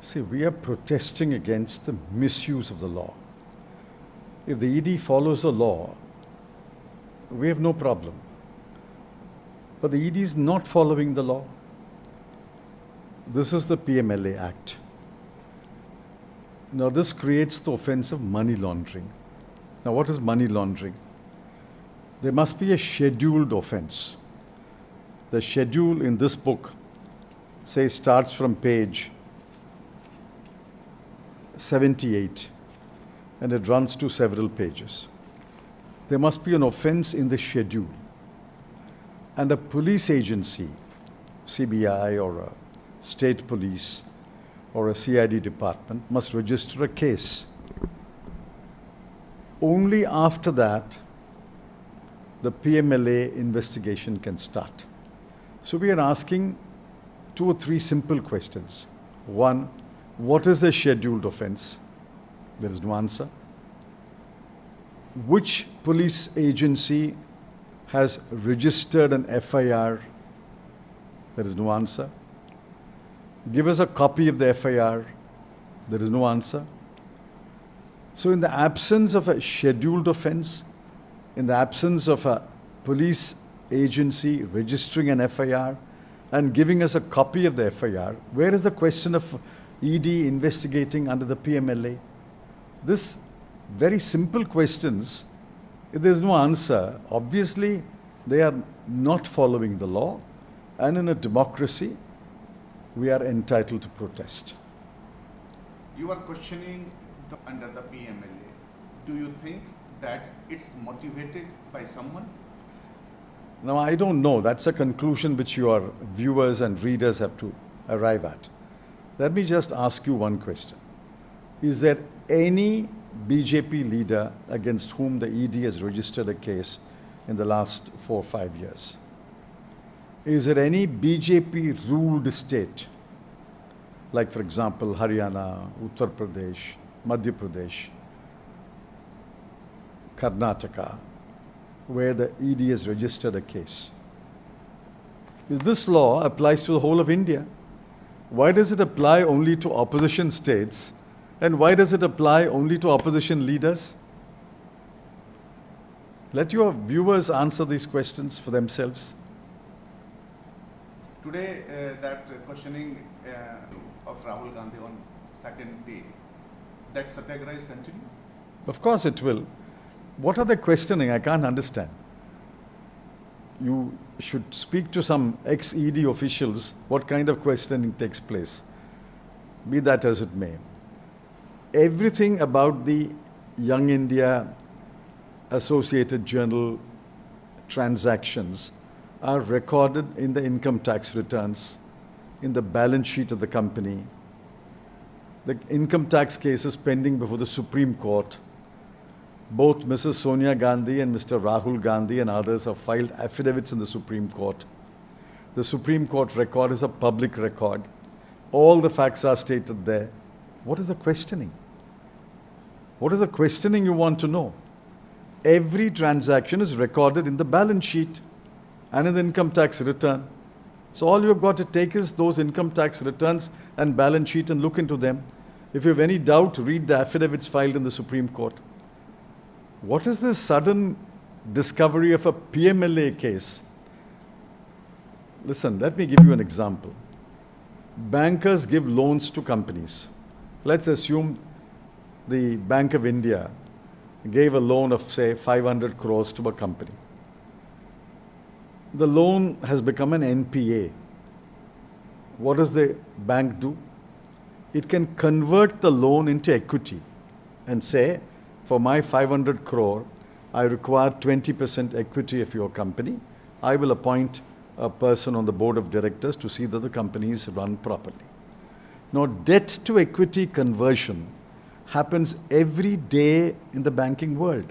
See, we are protesting against the misuse of the law. If the ED follows the law, we have no problem. But the ED is not following the law. This is the PMLA Act. Now, this creates the offense of money laundering. Now, what is money laundering? There must be a scheduled offense. The schedule in this book, say, starts from page 78 and it runs to several pages. There must be an offense in the schedule. And a police agency, CBI or a state police or a CID department, must register a case. Only after that, the PMLA investigation can start. So we are asking 2 or 3 simple questions. One, what is the scheduled offense? There is no answer. Which police agency has registered an FIR? There is no answer. Give us a copy of the FIR. There is no answer. So in the absence of a scheduled offense, in the absence of a police agency registering an FIR and giving us a copy of the FIR, where is the question of ED investigating under the PMLA? This very simple questions, if there is no answer, obviously they are not following the law, and in a democracy, we are entitled to protest. You are questioning under the PMLA. Do you think that it's motivated by someone? Now, I don't know. That's a conclusion which your viewers and readers have to arrive at. Let me just ask you one question. Is there any BJP leader against whom the ED has registered a case in the last 4 or 5 years? Is there any BJP-ruled state, like for example, Haryana, Uttar Pradesh, Madhya Pradesh, Karnataka, where the ED has registered a case? This law applies to the whole of India. Why does it apply only to opposition states? And why does it apply only to opposition leaders? Let your viewers answer these questions for themselves. Today, that questioning of Rahul Gandhi on second day, that satyagraha is continuing? Of course it will. What are they questioning? I can't understand. You should speak to some ex-ED officials what kind of questioning takes place. Be that as it may. Everything about the Young India Associated Journal transactions are recorded in the income tax returns, in the balance sheet of the company. The income tax case is pending before the Supreme Court. Both Mrs. Sonia Gandhi and Mr. Rahul Gandhi and others have filed affidavits in the Supreme Court. The Supreme Court record is a public record. All the facts are stated there. What is the questioning? What is the questioning you want to know? Every transaction is recorded in the balance sheet and in the income tax return. So all you've got to take is those income tax returns and balance sheet and look into them. If you have any doubt, read the affidavits filed in the Supreme Court. What is this sudden discovery of a PMLA case? Listen, let me give you an example. Bankers give loans to companies. Let's assume the Bank of India gave a loan of, say, 500 crores to a company. The loan has become an NPA. What does the bank do? It can convert the loan into equity and say, for my 500 crore, I require 20% equity of your company. I will appoint a person on the board of directors to see that the company is run properly. Now, debt to equity conversion happens every day in the banking world.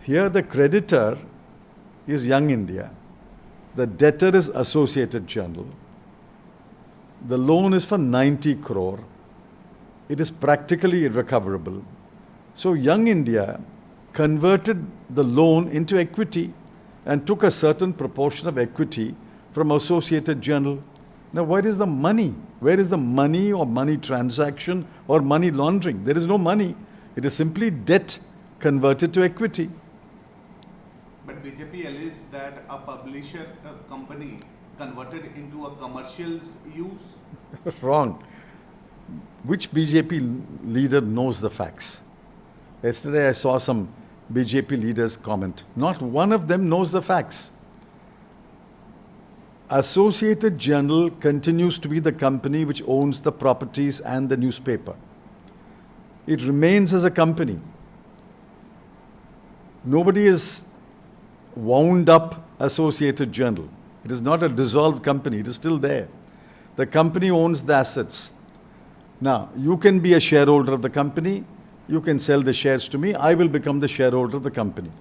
Here, the creditor is Young India. The debtor is Associated Journal. The loan is for 90 crore. It is practically irrecoverable. So Young India converted the loan into equity and took a certain proportion of equity from Associated Journal. Now, where is the money? Where is the money or money transaction or money laundering? There is no money. It is simply debt converted to equity. But BJP alleges that a publisher company converted into a commercial use. Wrong. Which BJP leader knows the facts? Yesterday I saw some BJP leaders comment. Not one of them knows the facts. Associated Journal continues to be the company which owns the properties and the newspaper. It remains as a company. Nobody is wound up Associated Journal. It is not a dissolved company. It is still there. The company owns the assets. Now, you can be a shareholder of the company. You can sell the shares to me. I will become the shareholder of the company.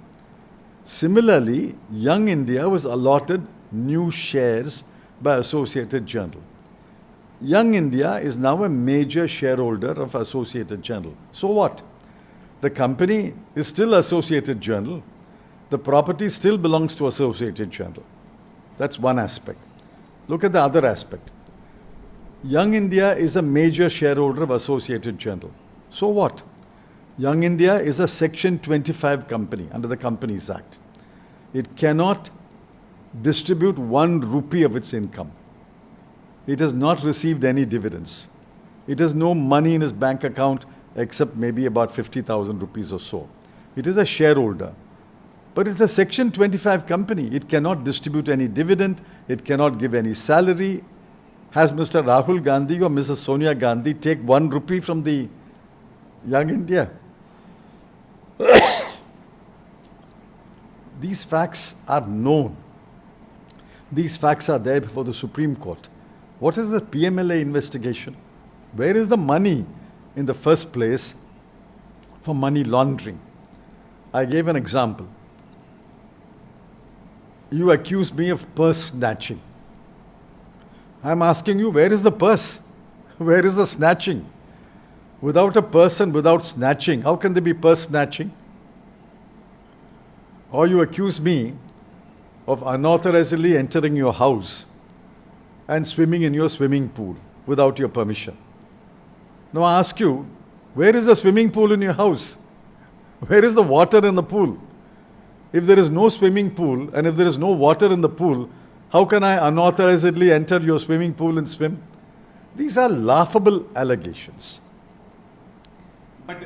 Similarly, Young India was allotted new shares by Associated Journal. Young India is now a major shareholder of Associated Journal. So what? The company is still Associated Journal. The property still belongs to Associated Journal. That's one aspect. Look at the other aspect. Young India is a major shareholder of Associated Journal. So what? Young India is a Section 25 company under the Companies Act. It cannot distribute 1 rupee of its income. It has not received any dividends. It has no money in its bank account except maybe about 50,000 rupees or so. It is a shareholder. But it's a Section 25 company. It cannot distribute any dividend. It cannot give any salary. Has Mr. Rahul Gandhi or Mrs. Sonia Gandhi take 1 rupee from the Young India? These facts are known. These facts are there before the Supreme Court. What is the PMLA investigation? Where is the money in the first place for money laundering? I gave an example. You accuse me of purse snatching. I'm asking you, where is the purse? Where is the snatching? Without a purse and without snatching, how can there be purse snatching? Or you accuse me of unauthorizedly entering your house and swimming in your swimming pool without your permission. Now I ask you, where is the swimming pool in your house? Where is the water in the pool? If there is no swimming pool and if there is no water in the pool, how can I unauthorizedly enter your swimming pool and swim? These are laughable allegations. But,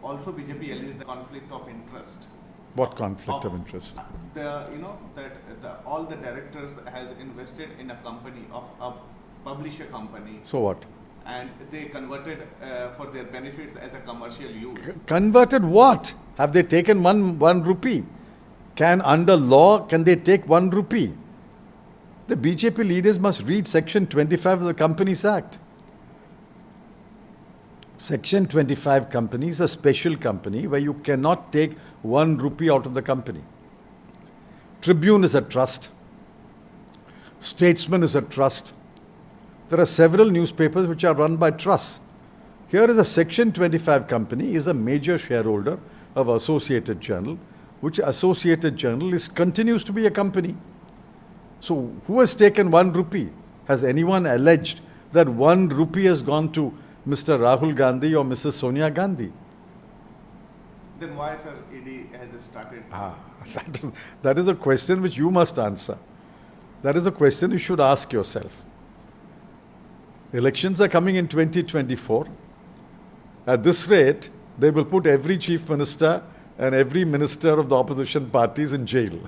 also BJP alleges the conflict of interest. What conflict of interest? All the directors has invested in a company, of a publisher company. So what? And they converted for their benefits as a commercial use. Converted what? Have they taken one rupee? Under law, can they take 1 rupee? The BJP leaders must read Section 25 of the Companies Act. Section 25 company is a special company where you cannot take 1 rupee out of the company. Tribune is a trust. Statesman is a trust. There are several newspapers which are run by trusts. Here is a Section 25 company, is a major shareholder of Associated Journal, which Associated Journal continues to be a company. So who has taken 1 rupee? Has anyone alleged that 1 rupee has gone to Mr. Rahul Gandhi or Mrs. Sonia Gandhi? Then why, sir, ED has started? That is a question which you must answer. That is a question you should ask yourself. Elections are coming in 2024. At this rate, they will put every chief minister and every minister of the opposition parties in jail.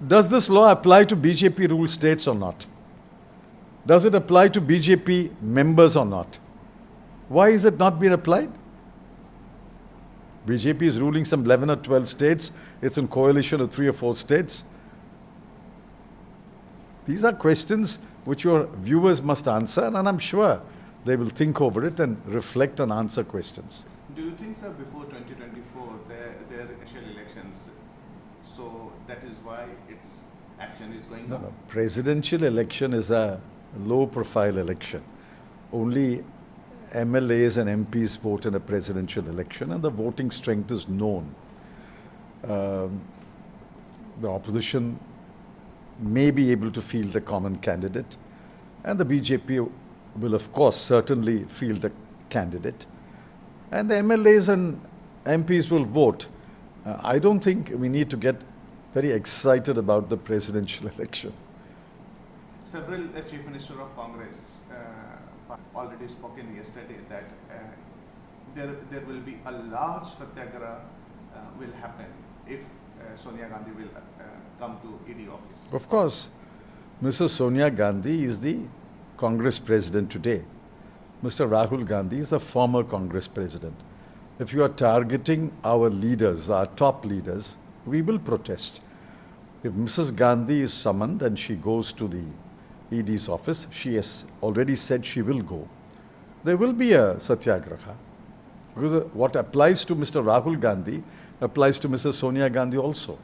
Does this law apply to BJP ruled states or not? Does it apply to BJP members or not? Why is it not being applied? BJP is ruling some 11 or 12 states. It's in coalition of 3 or 4 states. These are questions which your viewers must answer, and I'm sure they will think over it and reflect and answer questions. Do you think, sir, before 2024, there are actual elections, so that is why its action is going on? No. Presidential election is a low-profile election. Only MLAs and MPs vote in a presidential election, and the voting strength is known. The opposition may be able to field the common candidate, and the BJP will, of course, certainly field the candidate, and the MLAs and MPs will vote. I don't think we need to get very excited about the presidential election. Several Chief Minister of Congress already spoken yesterday that there will be a large satyagraha will happen if Sonia Gandhi will come to ED office. Of course, Mrs. Sonia Gandhi is the Congress president today. Mr. Rahul Gandhi is a former Congress president. If you are targeting our leaders, our top leaders, we will protest. If Mrs. Gandhi is summoned and she goes to the ED's office, she has already said she will go, there will be a satyagraha. Because what applies to Mr. Rahul Gandhi applies to Mrs. Sonia Gandhi also.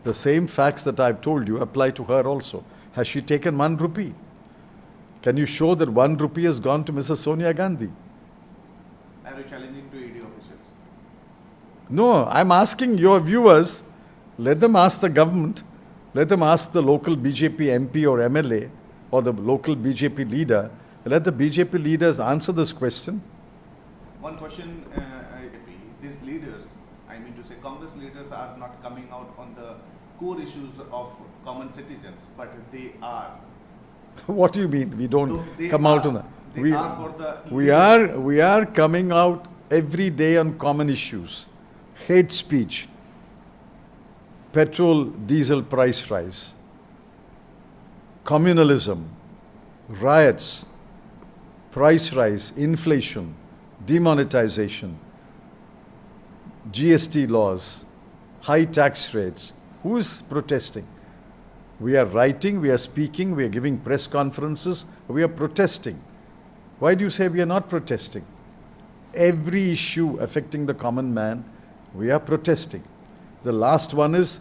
The same facts that I've told you apply to her also. Has she taken 1 rupee? Can you show that 1 rupee has gone to Mrs. Sonia Gandhi? Are you challenging to ED officials? No, I'm asking your viewers, let them ask the government, let them ask the local BJP MP or MLA or the local BJP leader, let the BJP leaders answer this question. One question, these leaders, I mean to say Congress leaders are not coming out on the core issues of common citizens, but they are. What do you mean? We don't So come out on that. We are coming out every day on common issues. Hate speech, petrol, diesel price rise, communalism, riots, price rise, inflation, demonetization, GST laws, high tax rates. Who is protesting? We are writing, we are speaking, we are giving press conferences, we are protesting. Why do you say we are not protesting? Every issue affecting the common man, we are protesting. The last one is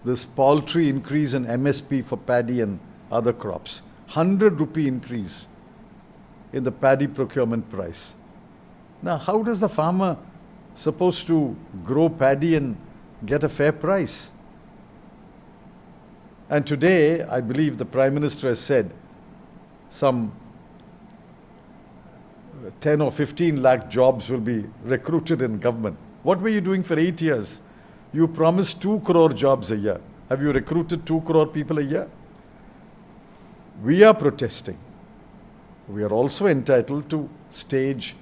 this paltry increase in MSP for paddy and other crops. 100 rupee increase in the paddy procurement price. Now, how does the farmer supposed to grow paddy and get a fair price? And today, I believe the Prime Minister has said some 10 or 15 lakh jobs will be recruited in government. What were you doing for 8 years? You promised 2 crore jobs a year. Have you recruited 2 crore people a year? We are protesting. We are also entitled to stage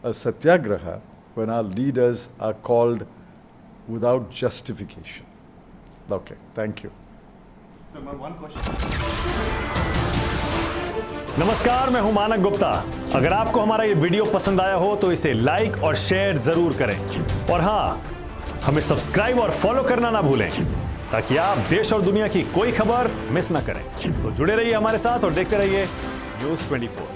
a satyagraha when our leaders are called without justification. Okay, thank you. So my one question. नमस्कार, मैं हूं मानक गुप्ता। अगर आपको हमारा ये video पसंद आया हो तो इसे लाइक और शेयर जरूर करें, और हां, हमें सब्सक्राइब और फॉलो करना ना भूलें ताकि आप देश और दुनिया की कोई खबर मिस ना करें। तो जुड़े रहिए हमारे साथ और देखते रहिए News24।